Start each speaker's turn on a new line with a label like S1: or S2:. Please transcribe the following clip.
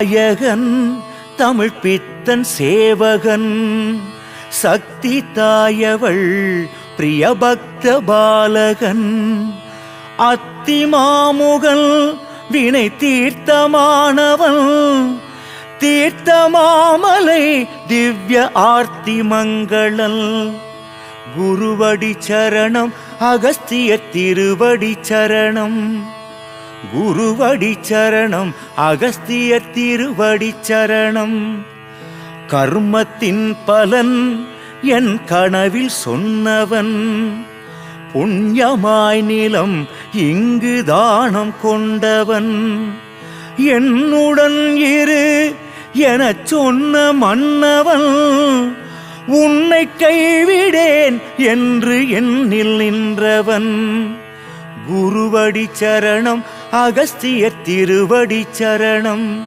S1: நாயகன் தமிழ் பித்தன் சேவகன் சக்தி தாயவள் பிரியபக்த பாலகன் அத்திமாமுகன் வினை தீர்த்தமானவன் தீர்த்தமாமலை திவ்ய ஆர்த்தி மங்களன் குருவடி சரணம் அகஸ்திய திருவடி சரணம் குருவடி சரணம் அகஸ்திய திருவடி சரணம் கர்மத்தின் பலன் என் கனவில் சொன்னவன் புண்ணியமாய் நிலம் இங்கு தானம் கொண்டவன் என்னுடன் இரு எனச் சொன்ன மன்னவன் உன்னை கைவிடேன் என்று என்னில் நின்றவன் குருவடி சரணம் அகஸ்திய திருவடி சரணம்.